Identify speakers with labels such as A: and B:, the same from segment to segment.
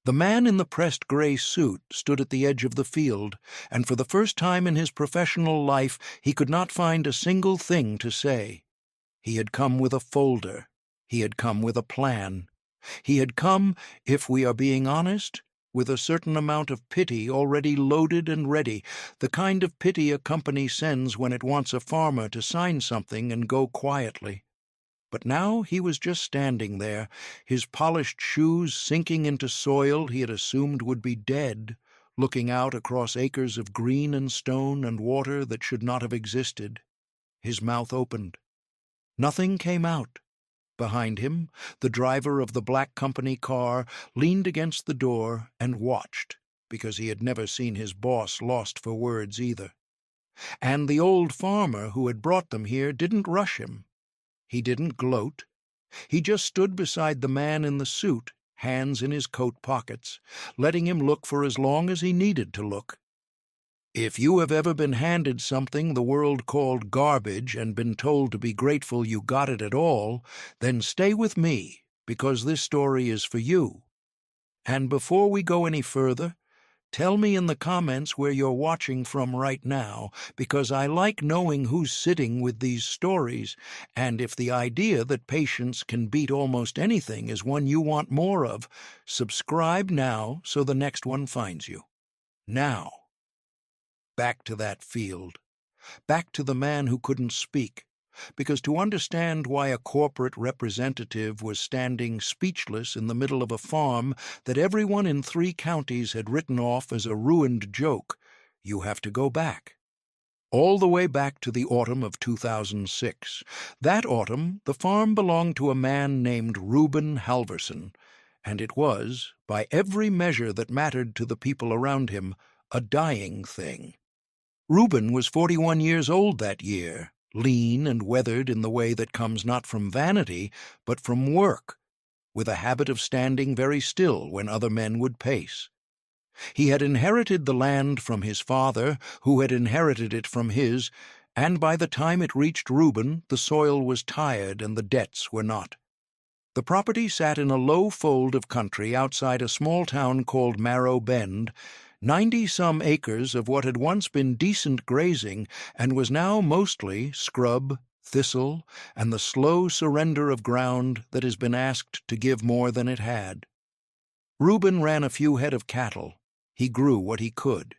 A: The man in the pressed gray suit stood at the edge of the field, and for the first time in his professional life he could not find a single thing to say. He had come with a folder. He had come with a plan. He had come, if we are being honest, with a certain amount of pity already loaded and ready, the kind of pity a company sends when it wants a farmer to sign something and go quietly. But now he was just standing there, his polished shoes sinking into soil he had assumed would be dead, looking out across acres of green and stone and water that should not have existed. His mouth opened. Nothing came out. Behind him, the driver of the black company car leaned against the door and watched, because he had never seen his boss lost for words either. And the old farmer who had brought them here didn't rush him. He didn't gloat. He just stood beside the man in the suit, hands in his coat pockets, letting him look for as long as he needed to look. If you have ever been handed something the world called garbage and been told to be grateful you got it at all, then stay with me, because this story is for you. And before we go any further, tell me in the comments where you're watching from right now, because I like knowing who's sitting with these stories, and if the idea that patience can beat almost anything is one you want more of, subscribe now so the next one finds you. Now, back to that field. Back to the man who couldn't speak, because to understand why a corporate representative was standing speechless in the middle of a farm that everyone in 3 counties had written off as a ruined joke, you have to go back. All the way back to the autumn of 2006. That autumn, the farm belonged to a man named Reuben Halverson, and it was, by every measure that mattered to the people around him, a dying thing. Reuben was 41 years old that year, lean and weathered in the way that comes not from vanity, but from work, with a habit of standing very still when other men would pace. He had inherited the land from his father, who had inherited it from his, and by the time it reached Reuben, the soil was tired and the debts were not. The property sat in a low fold of country outside a small town called Marrow Bend, 90-some acres of what had once been decent grazing and was now mostly scrub, thistle, and the slow surrender of ground that has been asked to give more than it had. Reuben ran a few head of cattle. He grew what he could.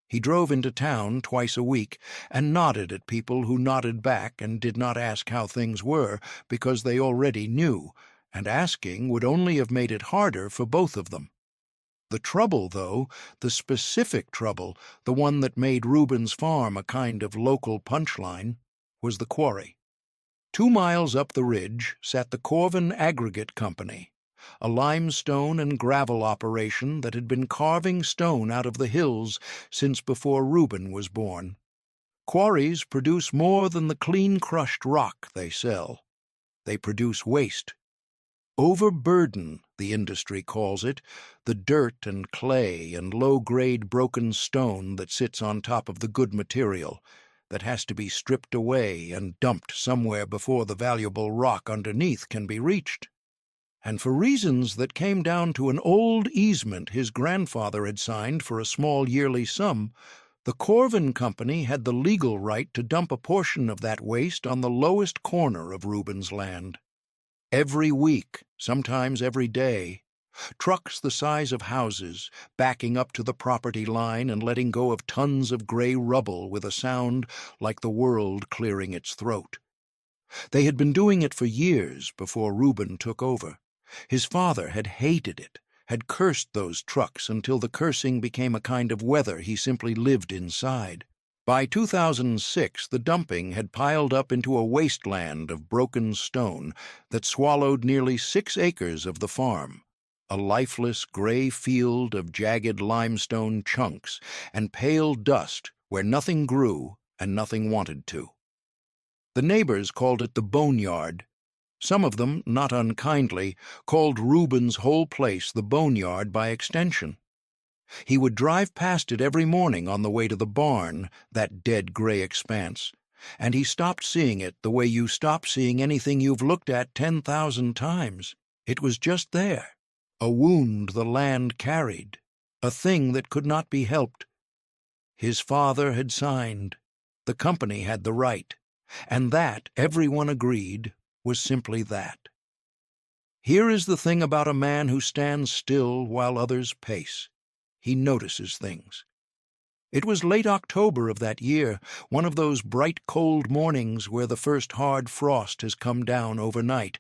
A: He drove into town twice a week and nodded at people who nodded back and did not ask how things were because they already knew, and asking would only have made it harder for both of them. The trouble, though, the specific trouble, the one that made Reuben's farm a kind of local punchline, was the quarry. 2 miles up the ridge sat the Corvin Aggregate Company, a limestone and gravel operation that had been carving stone out of the hills since before Reuben was born. Quarries produce more than the clean-crushed rock they sell. They produce waste. Overburden, the industry calls it, the dirt and clay and low-grade broken stone that sits on top of the good material, that has to be stripped away and dumped somewhere before the valuable rock underneath can be reached. And for reasons that came down to an old easement his grandfather had signed for a small yearly sum, the Corvin Company had the legal right to dump a portion of that waste on the lowest corner of Reuben's land. Every week, sometimes every day, trucks the size of houses, backing up to the property line and letting go of tons of gray rubble with a sound like the world clearing its throat. They had been doing it for years before Reuben took over. His father had hated it, had cursed those trucks until the cursing became a kind of weather he simply lived inside. By 2006, the dumping had piled up into a wasteland of broken stone that swallowed nearly 6 acres of the farm, a lifeless gray field of jagged limestone chunks and pale dust where nothing grew and nothing wanted to. The neighbors called it the boneyard. Some of them, not unkindly, called Reuben's whole place the boneyard by extension. He would drive past it every morning on the way to the barn, that dead gray expanse, and he stopped seeing it the way you stop seeing anything you've looked at 10,000 times. It was just there, a wound the land carried, a thing that could not be helped. His father had signed, the company had the right, and that, everyone agreed, was simply that. Here is the thing about a man who stands still while others pace. He notices things. It was late October of that year, one of those bright cold mornings where the first hard frost has come down overnight,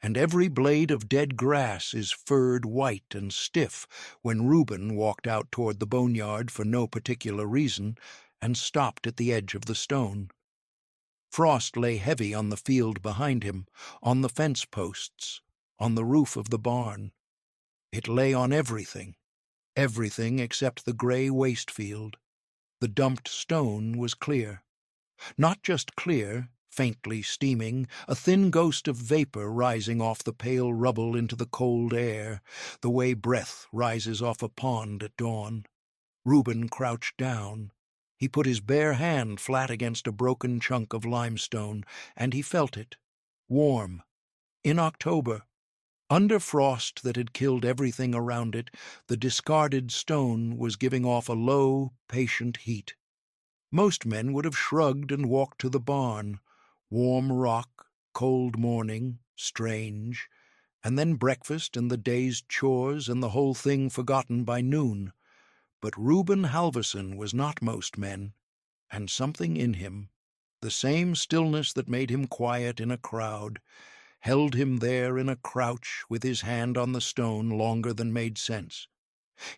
A: and every blade of dead grass is furred white and stiff when Reuben walked out toward the boneyard for no particular reason and stopped at the edge of the stone. Frost lay heavy on the field behind him, on the fence posts, on the roof of the barn. It lay on everything except the gray waste field. The dumped stone was clear. Not just clear, faintly steaming, a thin ghost of vapor rising off the pale rubble into the cold air, the way breath rises off a pond at dawn. Reuben crouched down. He put his bare hand flat against a broken chunk of limestone, and he felt it. Warm. In October. Under frost that had killed everything around it, the discarded stone was giving off a low, patient heat. Most men would have shrugged and walked to the barn. Warm rock, cold morning, strange, and then breakfast and the day's chores and the whole thing forgotten by noon. But Reuben Halverson was not most men, and something in him, the same stillness that made him quiet in a crowd, held him there in a crouch with his hand on the stone longer than made sense.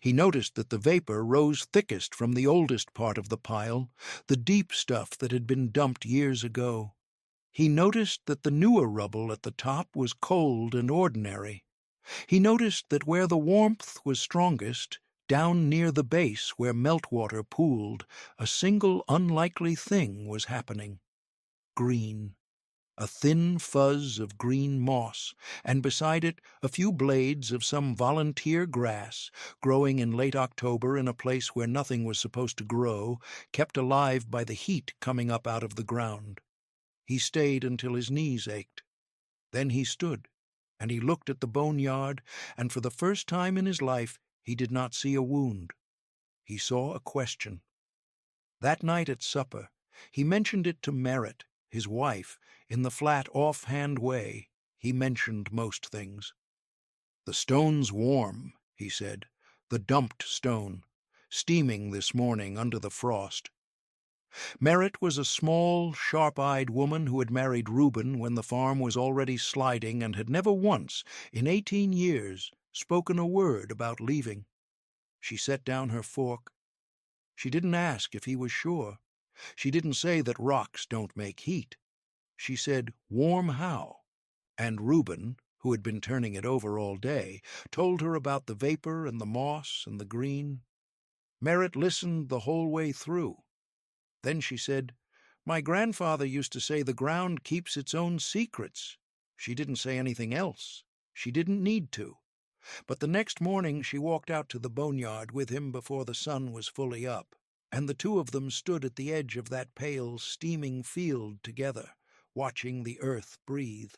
A: He noticed that the vapor rose thickest from the oldest part of the pile, the deep stuff that had been dumped years ago. He noticed that the newer rubble at the top was cold and ordinary. He noticed that where the warmth was strongest, down near the base where meltwater pooled, a single unlikely thing was happening. Green. A thin fuzz of green moss, and beside it a few blades of some volunteer grass, growing in late October in a place where nothing was supposed to grow, kept alive by the heat coming up out of the ground. He stayed until his knees ached. Then he stood, and he looked at the boneyard, and for the first time in his life he did not see a wound. He saw a question. That night at supper, he mentioned it to Merritt, his wife, in the flat, off-hand way he mentioned most things. "The stone's warm," he said, "the dumped stone, steaming this morning under the frost." Merritt was a small, sharp-eyed woman who had married Reuben when the farm was already sliding and had never once, in 18 years, spoken a word about leaving. She set down her fork. She didn't ask if he was sure. She didn't say that rocks don't make heat. She said, "Warm how?" And Reuben, who had been turning it over all day, told her about the vapor and the moss and the green. Merritt listened the whole way through. Then she said, "My grandfather used to say the ground keeps its own secrets." She didn't say anything else. She didn't need to. But the next morning she walked out to the boneyard with him before the sun was fully up, and the two of them stood at the edge of that pale, steaming field together, watching the earth breathe.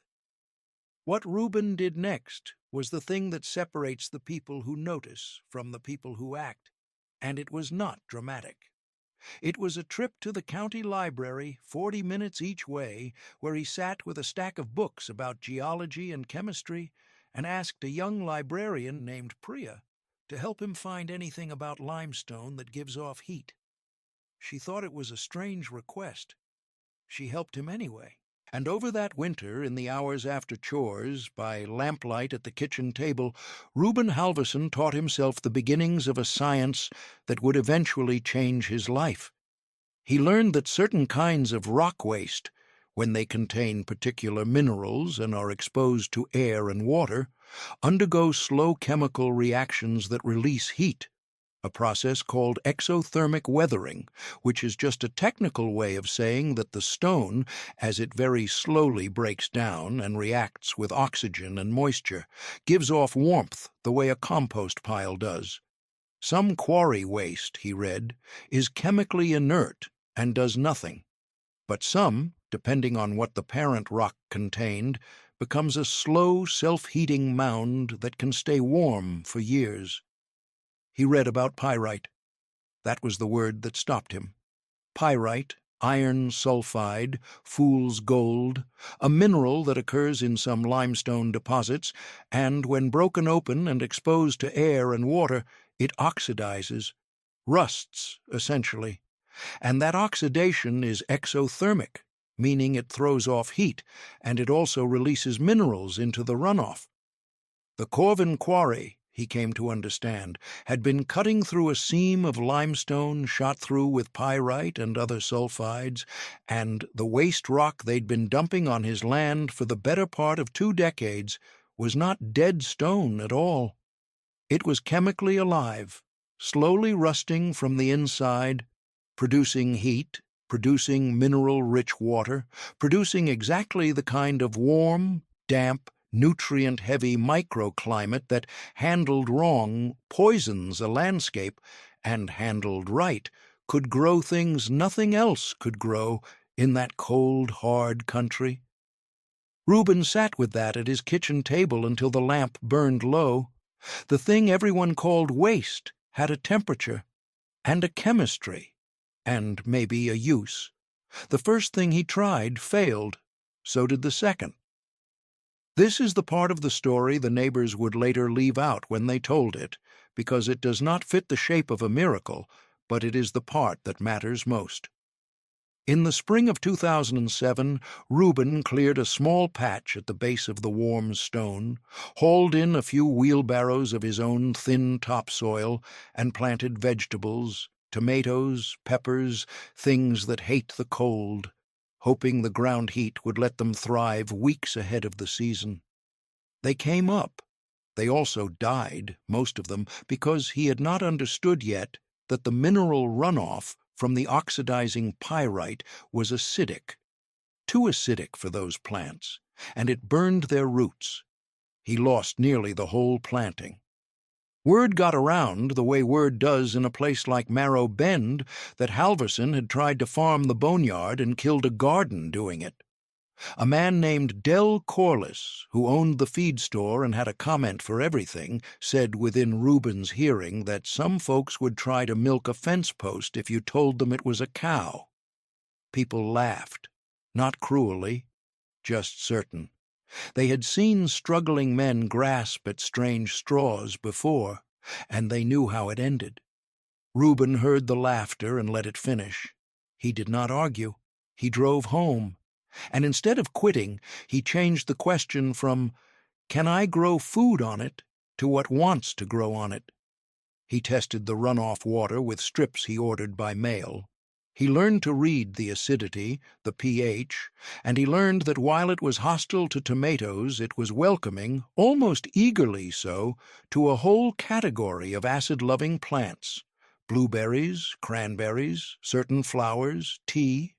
A: What Reuben did next was the thing that separates the people who notice from the people who act, and it was not dramatic. It was a trip to the county library, 40 minutes each way, where he sat with a stack of books about geology and chemistry and asked a young librarian named Priya to help him find anything about limestone that gives off heat. She thought it was a strange request. She helped him anyway. And over that winter, in the hours after chores, by lamplight at the kitchen table, Reuben Halverson taught himself the beginnings of a science that would eventually change his life. He learned that certain kinds of rock waste, when they contain particular minerals and are exposed to air and water, undergo slow chemical reactions that release heat, a process called exothermic weathering, which is just a technical way of saying that the stone, as it very slowly breaks down and reacts with oxygen and moisture, gives off warmth the way a compost pile does. Some quarry waste, he read, is chemically inert and does nothing, but some, depending on what the parent rock contained, becomes a slow, self-heating mound that can stay warm for years. He read about pyrite. That was the word that stopped him. Pyrite, iron sulfide, fool's gold, a mineral that occurs in some limestone deposits, and when broken open and exposed to air and water, it oxidizes, rusts, essentially. And that oxidation is exothermic, meaning it throws off heat, and it also releases minerals into the runoff. The Corvin Quarry, he came to understand, had been cutting through a seam of limestone shot through with pyrite and other sulfides, and the waste rock they'd been dumping on his land for the better part of 2 decades was not dead stone at all. It was chemically alive, slowly rusting from the inside, producing heat, producing mineral-rich water, producing exactly the kind of warm, damp, nutrient-heavy microclimate that, handled wrong, poisons a landscape, and handled right, could grow things nothing else could grow in that cold, hard country. Reuben sat with that at his kitchen table until the lamp burned low. The thing everyone called waste had a temperature and a chemistry and maybe a use. The first thing he tried failed. So did the second. This is the part of the story the neighbors would later leave out when they told it, because it does not fit the shape of a miracle, but it is the part that matters most. In the spring of 2007, Reuben cleared a small patch at the base of the warm stone, hauled in a few wheelbarrows of his own thin topsoil, and planted vegetables, tomatoes, peppers, things that hate the cold, hoping the ground heat would let them thrive weeks ahead of the season. They came up. They also died, most of them, because he had not understood yet that the mineral runoff from the oxidizing pyrite was acidic, too acidic for those plants, and it burned their roots. He lost nearly the whole planting. Word got around, the way word does in a place like Marrow Bend, that Halverson had tried to farm the boneyard and killed a garden doing it. A man named Del Corliss, who owned the feed store and had a comment for everything, said within Reuben's hearing that some folks would try to milk a fence post if you told them it was a cow. People laughed, not cruelly, just certain. They had seen struggling men grasp at strange straws before, and they knew how it ended. Reuben heard the laughter and let it finish. He did not argue. He drove home. And instead of quitting, he changed the question from, "Can I grow food on it?" to what wants to grow on it. He tested the runoff water with strips he ordered by mail. He learned to read the acidity, the pH, and he learned that while it was hostile to tomatoes, it was welcoming, almost eagerly so, to a whole category of acid-loving plants: blueberries, cranberries, certain flowers, tea.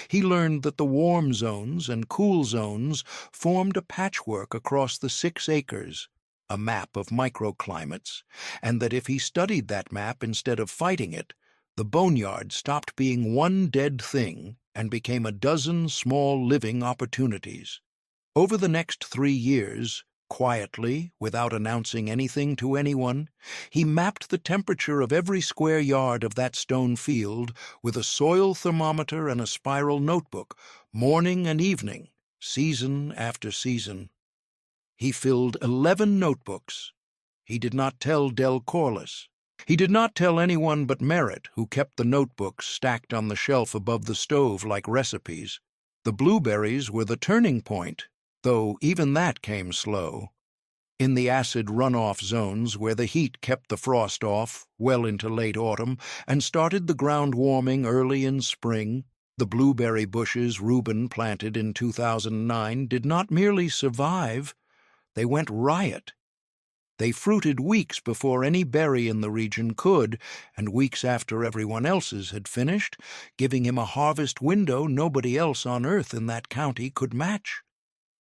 A: He learned that the warm zones and cool zones formed a patchwork across the 6 acres, a map of microclimates, and that if he studied that map instead of fighting it, the boneyard stopped being one dead thing and became a dozen small living opportunities. Over the next 3 years, quietly, without announcing anything to anyone, he mapped the temperature of every square yard of that stone field with a soil thermometer and a spiral notebook, morning and evening, season after season. He filled 11 notebooks. He did not tell Del Corliss. He did not tell anyone but Merritt, who kept the notebooks stacked on the shelf above the stove like recipes. The blueberries were the turning point, though even that came slow. In the acid runoff zones where the heat kept the frost off well into late autumn and started the ground warming early in spring, the blueberry bushes Reuben planted in 2009 did not merely survive, they went riot. They fruited weeks before any berry in the region could, and weeks after everyone else's had finished, giving him a harvest window nobody else on earth in that county could match.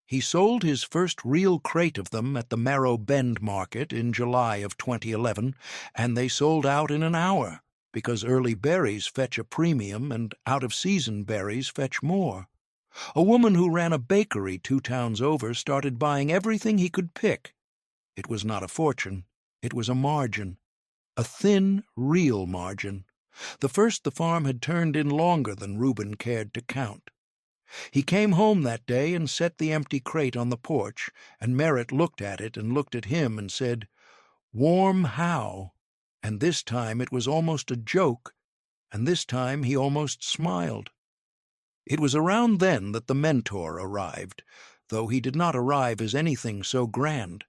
A: He sold his first real crate of them at the Marrow Bend market in July of 2011, and they sold out in an hour, because early berries fetch a premium and out-of-season berries fetch more. A woman who ran a bakery 2 towns over started buying everything he could pick. It was not a fortune, it was a margin. A thin, real margin. The first the farm had turned in longer than Reuben cared to count. He came home that day and set the empty crate on the porch, and Merritt looked at it and looked at him and said, "Warm how?" And this time it was almost a joke, and this time he almost smiled. It was around then that the mentor arrived, though he did not arrive as anything so grand.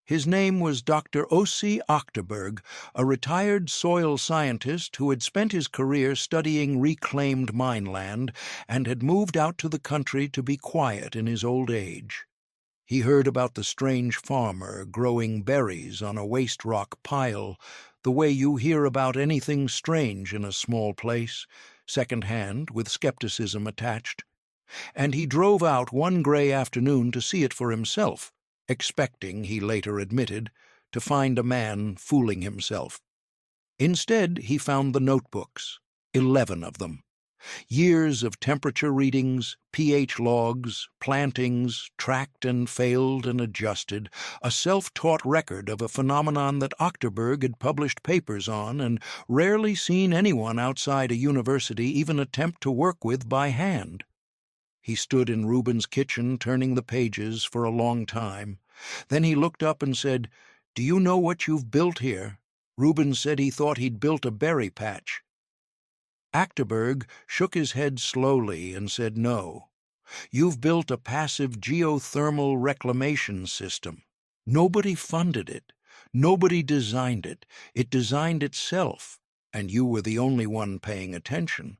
A: His name was Dr. O.C. Achterberg, a retired soil scientist who had spent his career studying reclaimed mineland and had moved out to the country to be quiet in his old age. He heard about the strange farmer growing berries on a waste rock pile, the way you hear about anything strange in a small place, second-hand, with skepticism attached. And he drove out one gray afternoon to see it for himself, expecting, he later admitted, to find a man fooling himself. Instead, he found the notebooks, 11 of them. Years of temperature readings, pH logs, plantings, tracked and failed and adjusted, a self-taught record of a phenomenon that Achterberg had published papers on and rarely seen anyone outside a university even attempt to work with by hand. He stood in Reuben's kitchen turning the pages for a long time. Then he looked up and said, "Do you know what you've built here?" Reuben said he thought he'd built a berry patch. Achterberg shook his head slowly and said no. "You've built a passive geothermal reclamation system. Nobody funded it. Nobody designed it. It designed itself, and you were the only one paying attention."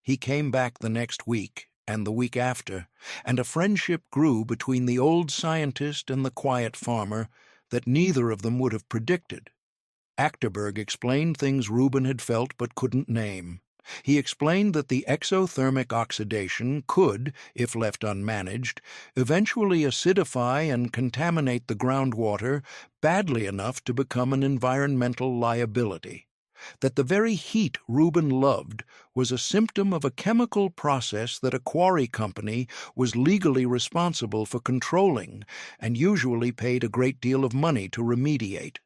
A: He came back the next week and the week after, and a friendship grew between the old scientist and the quiet farmer that neither of them would have predicted. Achterberg explained things Reuben had felt but couldn't name. He explained that the exothermic oxidation could, if left unmanaged, eventually acidify and contaminate the groundwater badly enough to become an environmental liability. That the very heat Reuben loved was a symptom of a chemical process that a quarry company was legally responsible for controlling and usually paid a great deal of money to remediate.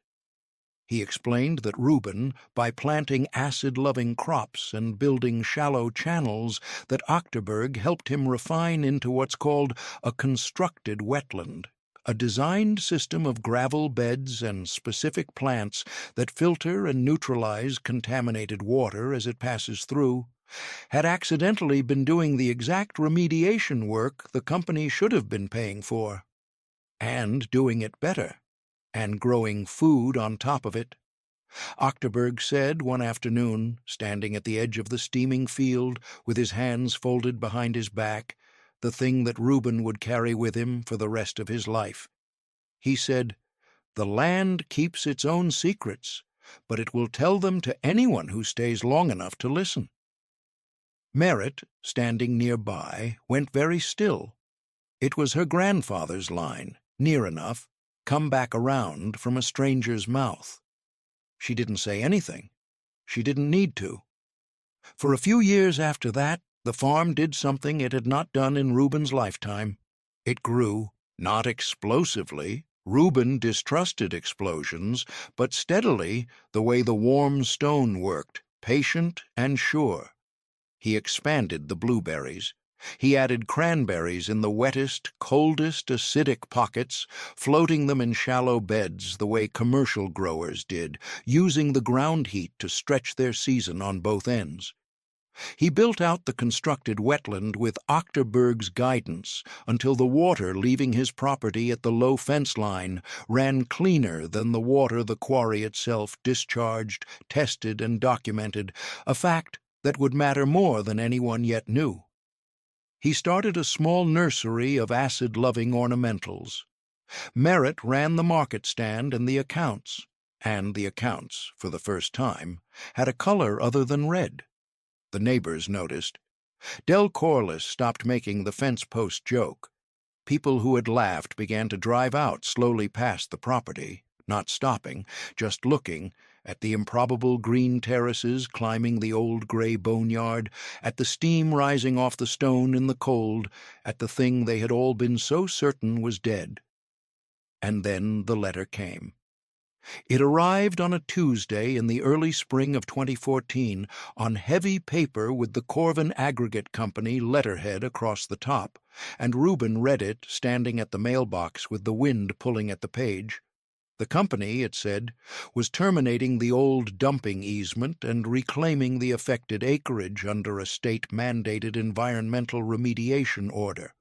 A: He explained that Reuben, by planting acid-loving crops and building shallow channels that Achterberg helped him refine into what's called a constructed wetland, a designed system of gravel beds and specific plants that filter and neutralize contaminated water as it passes through, had accidentally been doing the exact remediation work the company should have been paying for, and doing it better, and growing food on top of it. Achterberg said one afternoon, standing at the edge of the steaming field with his hands folded behind his back, the thing that Reuben would carry with him for the rest of his life. He said, "The land keeps its own secrets, but it will tell them to anyone who stays long enough to listen." Merritt, standing nearby, went very still. It was her grandfather's line, near enough, come back around from a stranger's mouth. She didn't say anything. She didn't need to. For a few years after that, the farm did something it had not done in Reuben's lifetime. It grew, not explosively. Reuben distrusted explosions, but steadily, the way the warm stone worked, patient and sure. He expanded the blueberries. He added cranberries in the wettest, coldest, acidic pockets, floating them in shallow beds the way commercial growers did, using the ground heat to stretch their season on both ends. He built out the constructed wetland with Achterberg's guidance until the water leaving his property at the low fence line ran cleaner than the water the quarry itself discharged, tested, and documented, a fact that would matter more than anyone yet knew. He started a small nursery of acid-loving ornamentals. Merritt ran the market stand and the accounts, for the first time, had a color other than red. The neighbors noticed. Del Corliss stopped making the fence post joke. People who had laughed began to drive out slowly past the property, not stopping, just looking, at the improbable green terraces climbing the old grey boneyard, at the steam rising off the stone in the cold, at the thing they had all been so certain was dead. And then the letter came. It arrived on a Tuesday in the early spring of 2014 on heavy paper with the Corvin Aggregate Company letterhead across the top, and Reuben read it standing at the mailbox with the wind pulling at the page. The company, it said, was terminating the old dumping easement and reclaiming the affected acreage under a state-mandated environmental remediation order.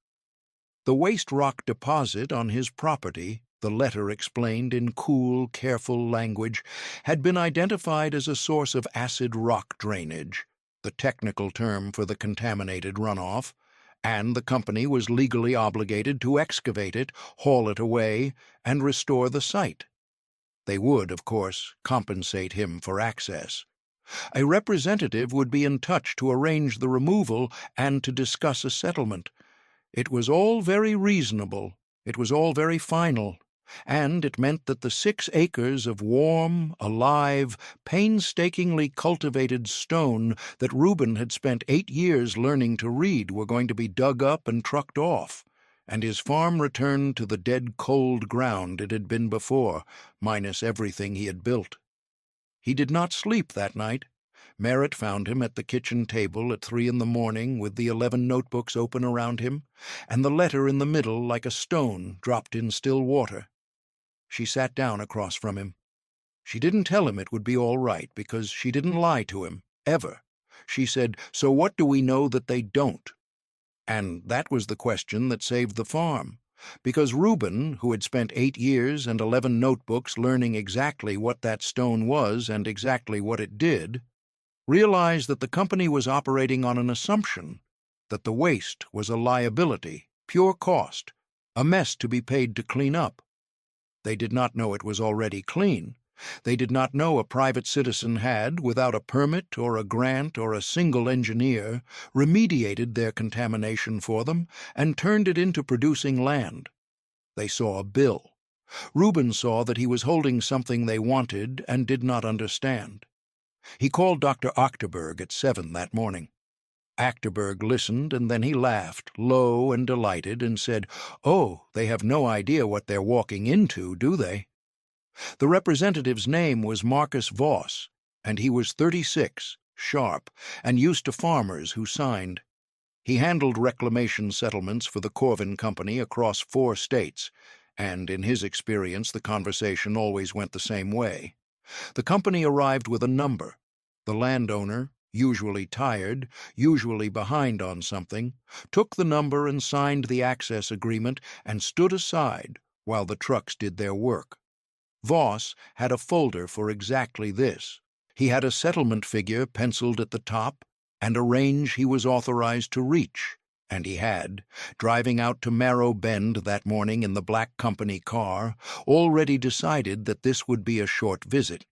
A: The waste rock deposit on his property, the letter explained in cool, careful language, had been identified as a source of acid rock drainage, the technical term for the contaminated runoff, and the company was legally obligated to excavate it, haul it away, and restore the site. They would, of course, compensate him for access. A representative would be in touch to arrange the removal and to discuss a settlement. It was all very reasonable, it was all very final, and it meant that the 6 acres of warm, alive, painstakingly cultivated stone that Reuben had spent 8 years learning to read were going to be dug up and trucked off, and his farm returned to the dead cold ground it had been before, minus everything he had built. He did not sleep that night. Merritt found him at the kitchen table at 3 a.m. with the 11 notebooks open around him, and the letter in the middle like a stone dropped in still water. She sat down across from him. She didn't tell him it would be all right, because she didn't lie to him, ever. She said, "So what do we know that they don't?" And that was the question that saved the farm, because Reuben, who had spent 8 years and 11 notebooks learning exactly what that stone was and exactly what it did, realized that the company was operating on an assumption that the waste was a liability, pure cost, a mess to be paid to clean up. They did not know it was already clean. They did not know a private citizen had, without a permit or a grant or a single engineer, remediated their contamination for them and turned it into producing land. They saw a bill. Reuben saw that he was holding something they wanted and did not understand. He called Dr. Achterberg at 7 that morning. Achterberg listened, and then he laughed, low and delighted, and said, "Oh, they have no idea what they're walking into, do they?" The representative's name was Marcus Voss, and he was 36, sharp, and used to farmers who signed. He handled reclamation settlements for the Corvin Company across 4 states, and in his experience the conversation always went the same way. The company arrived with a number. The landowner, usually tired, usually behind on something, took the number and signed the access agreement and stood aside while the trucks did their work. Voss had a folder for exactly this. He had a settlement figure penciled at the top and a range he was authorized to reach, and he had, driving out to Marrow Bend that morning in the Black Company car, already decided that this would be a short visit.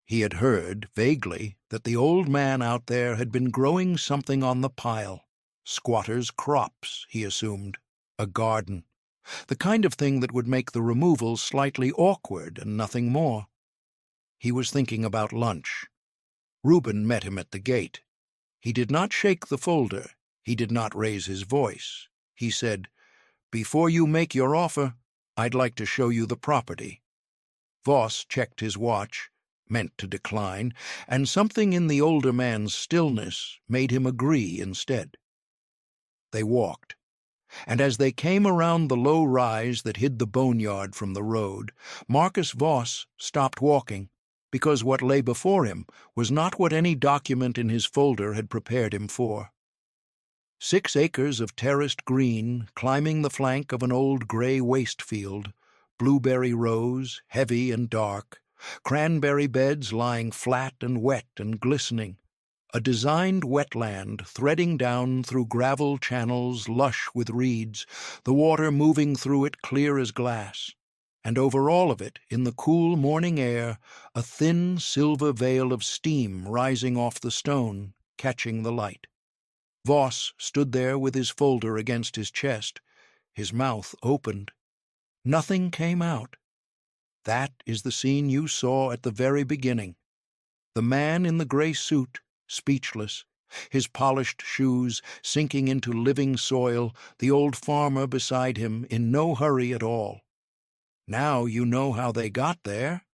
A: He had heard, vaguely, that the old man out there had been growing something on the pile. Squatters' crops, he assumed. A garden. The kind of thing that would make the removal slightly awkward and nothing more. He was thinking about lunch. Reuben met him at the gate. He did not shake the folder. He did not raise his voice. He said, "Before you make your offer, I'd like to show you the property." Voss checked his watch, meant to decline, and something in the older man's stillness made him agree instead. They walked, and as they came around the low rise that hid the boneyard from the road, Marcus Voss stopped walking, because what lay before him was not what any document in his folder had prepared him for. 6 acres of terraced green climbing the flank of an old gray waste field, blueberry rows, heavy and dark, cranberry beds lying flat and wet and glistening, a designed wetland threading down through gravel channels lush with reeds, the water moving through it clear as glass, and over all of it, in the cool morning air, a thin silver veil of steam rising off the stone, catching the light. Voss stood there with his folder against his chest. His mouth opened. Nothing came out. That is the scene you saw at the very beginning. The man in the gray suit, speechless, his polished shoes sinking into living soil, the old farmer beside him in no hurry at all. Now you know how they got there.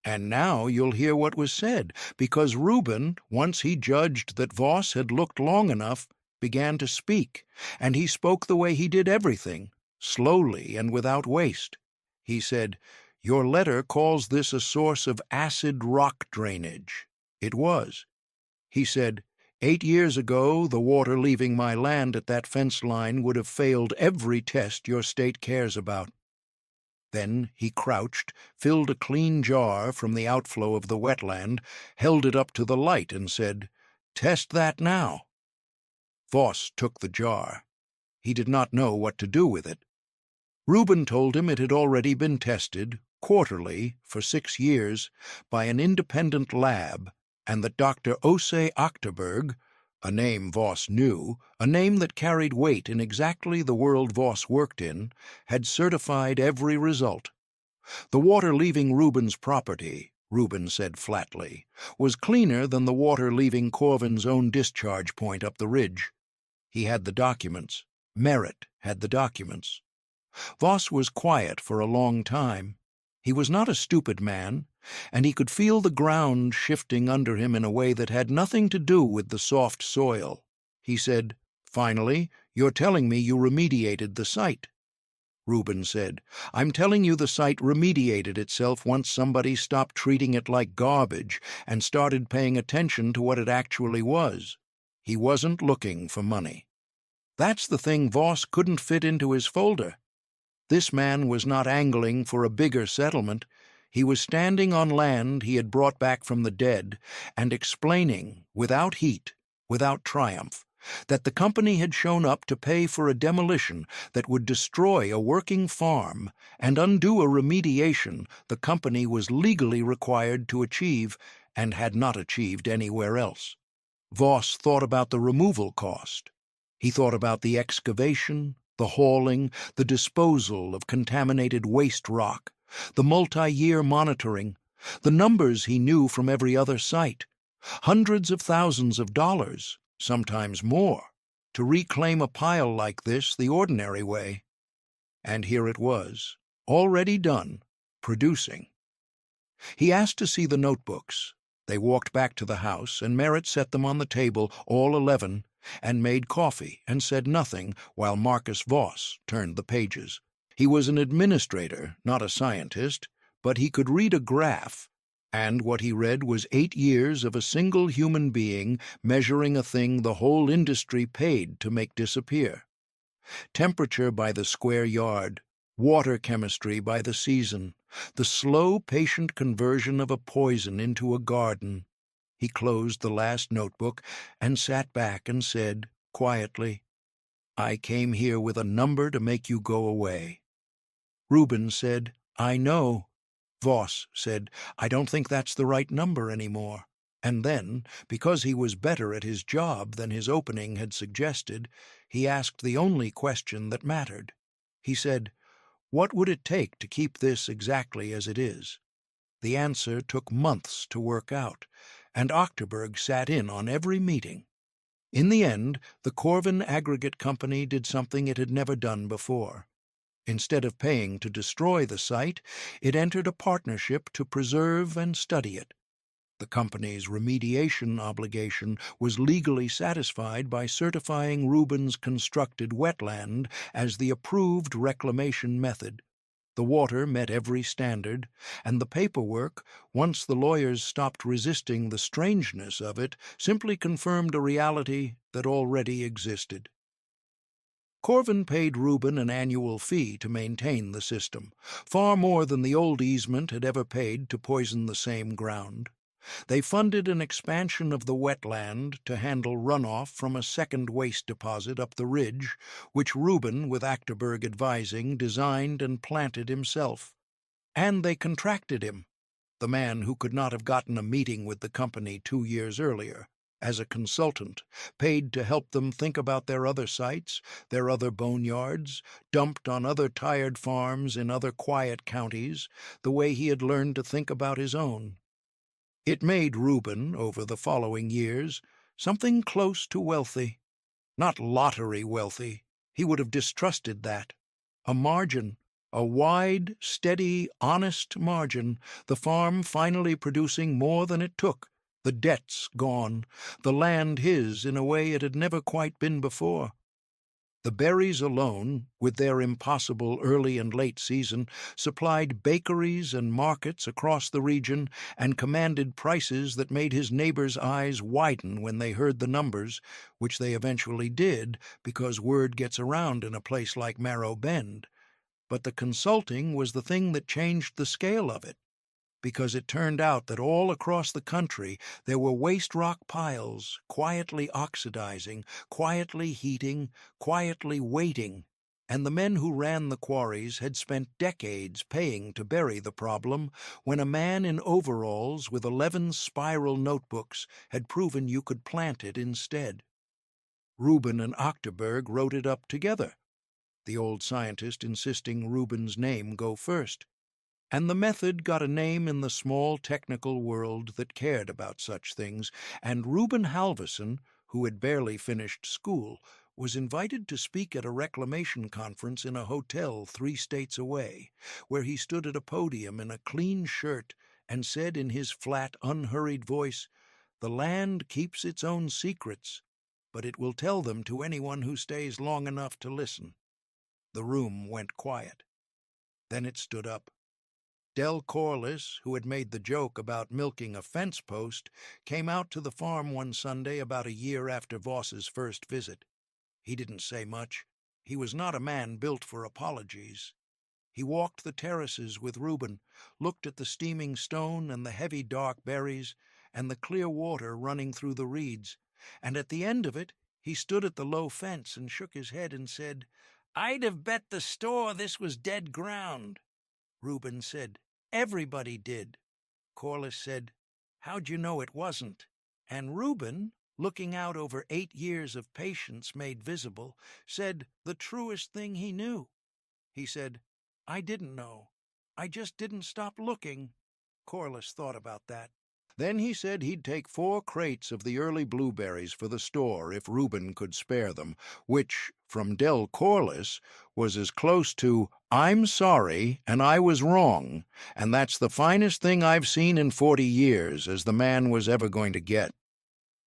A: And now you'll hear what was said, because Reuben, once he judged that Voss had looked long enough, began to speak, and he spoke the way he did everything, slowly and without waste. He said, "Your letter calls this a source of acid rock drainage." It was. He said, 8 years ago, the water leaving my land at that fence line would have failed every test your state cares about. Then he crouched, filled a clean jar from the outflow of the wetland, held it up to the light, and said, "Test that now." Voss took the jar. He did not know what to do with it. Reuben told him it had already been tested, quarterly, for 6 years, by an independent lab, and that Dr. Ose Achterberg, a name Voss knew, a name that carried weight in exactly the world Voss worked in, had certified every result. The water leaving Reuben's property, Reuben said flatly, was cleaner than the water leaving Corvin's own discharge point up the ridge. He had the documents. Merritt had the documents. Voss was quiet for a long time. He was not a stupid man, and he could feel the ground shifting under him in a way that had nothing to do with the soft soil. He said, "Finally, you're telling me you remediated the site." Reuben said, "I'm telling you the site remediated itself once somebody stopped treating it like garbage and started paying attention to what it actually was. He wasn't looking for money." That's the thing Voss couldn't fit into his folder. This man was not angling for a bigger settlement. He was standing on land he had brought back from the dead and explaining, without heat, without triumph, that the company had shown up to pay for a demolition that would destroy a working farm and undo a remediation the company was legally required to achieve and had not achieved anywhere else. Voss thought about the removal cost. He thought about the excavation, the hauling, the disposal of contaminated waste rock, the multi-year monitoring, the numbers he knew from every other site, hundreds of thousands of dollars, sometimes more, to reclaim a pile like this the ordinary way. And here it was, already done, producing. He asked to see the notebooks. They walked back to the house, and Merritt set them on the table, all 11, and made coffee and said nothing while Marcus Voss turned the pages. He was an administrator, not a scientist, but he could read a graph, and what he read was 8 years of a single human being measuring a thing the whole industry paid to make disappear. Temperature by the square yard, water chemistry by the season, the slow, patient conversion of a poison into a garden. He closed the last notebook and sat back and said, quietly, "I came here with a number to make you go away." Reuben said, "I know." Voss said, "I don't think that's the right number anymore." And then, because he was better at his job than his opening had suggested, he asked the only question that mattered. He said, "What would it take to keep this exactly as it is?" The answer took months to work out, and Achterberg sat in on every meeting. In the end, the Corvin Aggregate Company did something it had never done before. Instead of paying to destroy the site, it entered a partnership to preserve and study it. The company's remediation obligation was legally satisfied by certifying Reuben's constructed wetland as the approved reclamation method. The water met every standard, and the paperwork, once the lawyers stopped resisting the strangeness of it, simply confirmed a reality that already existed. Corvin paid Reuben an annual fee to maintain the system, far more than the old easement had ever paid to poison the same ground. They funded an expansion of the wetland to handle runoff from a second waste deposit up the ridge, which Reuben, with Achterberg advising, designed and planted himself. And they contracted him, the man who could not have gotten a meeting with the company 2 years earlier, as a consultant, paid to help them think about their other sites, their other boneyards, dumped on other tired farms in other quiet counties, the way he had learned to think about his own. It made Reuben, over the following years, something close to wealthy. Not lottery wealthy. He would have distrusted that. A margin, a wide, steady, honest margin, the farm finally producing more than it took, the debts gone, the land his in a way it had never quite been before. The berries alone, with their impossible early and late season, supplied bakeries and markets across the region and commanded prices that made his neighbors' eyes widen when they heard the numbers, which they eventually did because word gets around in a place like Marrow Bend. But the consulting was the thing that changed the scale of it, because it turned out that all across the country there were waste rock piles, quietly oxidizing, quietly heating, quietly waiting, and the men who ran the quarries had spent decades paying to bury the problem when a man in overalls with 11 spiral notebooks had proven you could plant it instead. Reuben and Octerberg wrote it up together, the old scientist insisting Reuben's name go first. And the method got a name in the small technical world that cared about such things, and Reuben Halverson, who had barely finished school, was invited to speak at a reclamation conference in a hotel 3 states away, where he stood at a podium in a clean shirt and said in his flat, unhurried voice, "The land keeps its own secrets, but it will tell them to anyone who stays long enough to listen." The room went quiet. Then it stood up. Del Corliss, who had made the joke about milking a fence post, came out to the farm one Sunday about a year after Voss's first visit. He didn't say much. He was not a man built for apologies. He walked the terraces with Reuben, looked at the steaming stone and the heavy dark berries and the clear water running through the reeds, and at the end of it he stood at the low fence and shook his head and said, "I'd have bet the store this was dead ground." Reuben said, "Everybody did." Corliss said, "How'd you know it wasn't?" And Reuben, looking out over 8 years of patience made visible, said the truest thing he knew. He said, "I didn't know. I just didn't stop looking." Corliss thought about that. Then he said he'd take 4 crates of the early blueberries for the store if Reuben could spare them, which, from Del Corliss, was as close to "I'm sorry and I was wrong, and that's the finest thing I've seen in 40 years" as the man was ever going to get.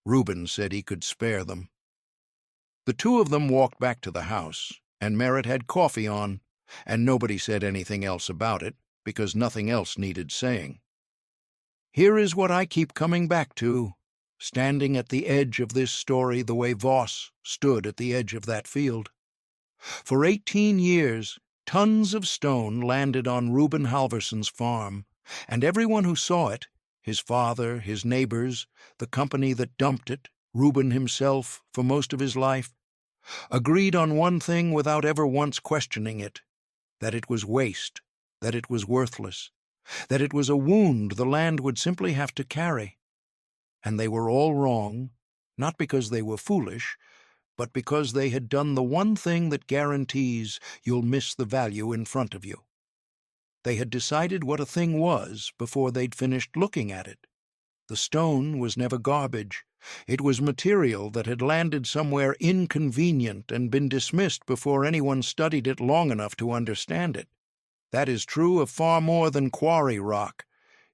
A: Reuben said he could spare them. The 2 of them walked back to the house, and Merritt had coffee on, and nobody said anything else about it, because nothing else needed saying. Here is what I keep coming back to, standing at the edge of this story the way Voss stood at the edge of that field. For 18 years, tons of stone landed on Reuben Halverson's farm, and everyone who saw it, his father, his neighbors, the company that dumped it, Reuben himself for most of his life, agreed on one thing without ever once questioning it, that it was waste, that it was worthless, that it was a wound the land would simply have to carry. And they were all wrong, not because they were foolish, but because they had done the one thing that guarantees you'll miss the value in front of you. They had decided what a thing was before they'd finished looking at it. The stone was never garbage. It was material that had landed somewhere inconvenient and been dismissed before anyone studied it long enough to understand it. That is true of far more than quarry rock.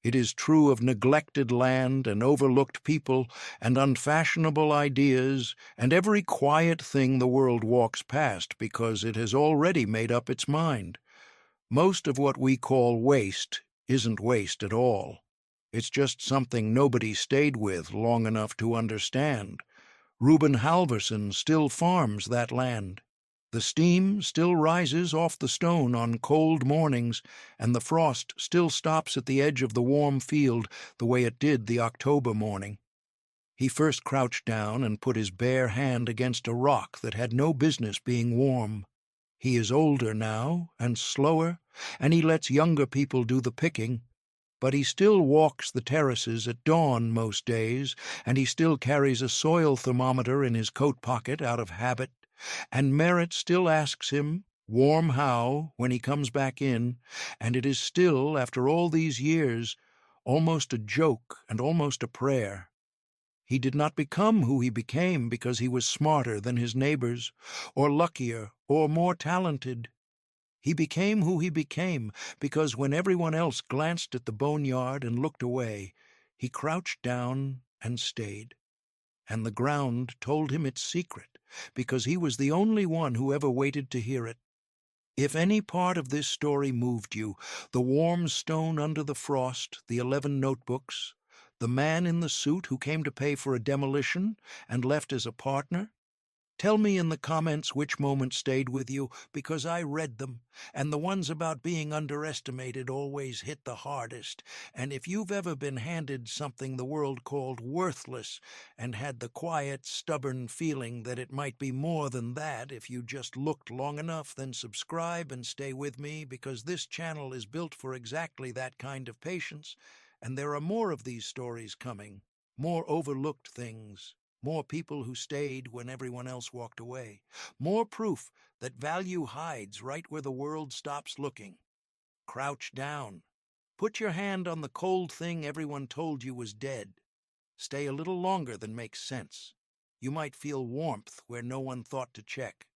A: It is true of neglected land and overlooked people and unfashionable ideas and every quiet thing the world walks past because it has already made up its mind. Most of what we call waste isn't waste at all. It's just something nobody stayed with long enough to understand. Reuben Halverson still farms that land. The steam still rises off the stone on cold mornings, and the frost still stops at the edge of the warm field the way it did the October morning. He first crouched down and put his bare hand against a rock that had no business being warm. He is older now and slower, and he lets younger people do the picking. But he still walks the terraces at dawn most days, and he still carries a soil thermometer in his coat pocket out of habit, and Merritt still asks him, warm how, when he comes back in, and it is still, after all these years, almost a joke and almost a prayer. He did not become who he became because he was smarter than his neighbors, or luckier, or more talented. He became who he became because when everyone else glanced at the boneyard and looked away, he crouched down and stayed. And the ground told him its secret because he was the only one who ever waited to hear it. If any part of this story moved you, the warm stone under the frost, the 11 notebooks, the man in the suit who came to pay for a demolition and left as a partner, tell me in the comments which moment stayed with you, because I read them, and the ones about being underestimated always hit the hardest. And if you've ever been handed something the world called worthless, and had the quiet, stubborn feeling that it might be more than that if you just looked long enough, then subscribe and stay with me, because this channel is built for exactly that kind of patience, and there are more of these stories coming, more overlooked things, more people who stayed when everyone else walked away. More proof that value hides right where the world stops looking. Crouch down. Put your hand on the cold thing everyone told you was dead. Stay a little longer than makes sense. You might feel warmth where no one thought to check.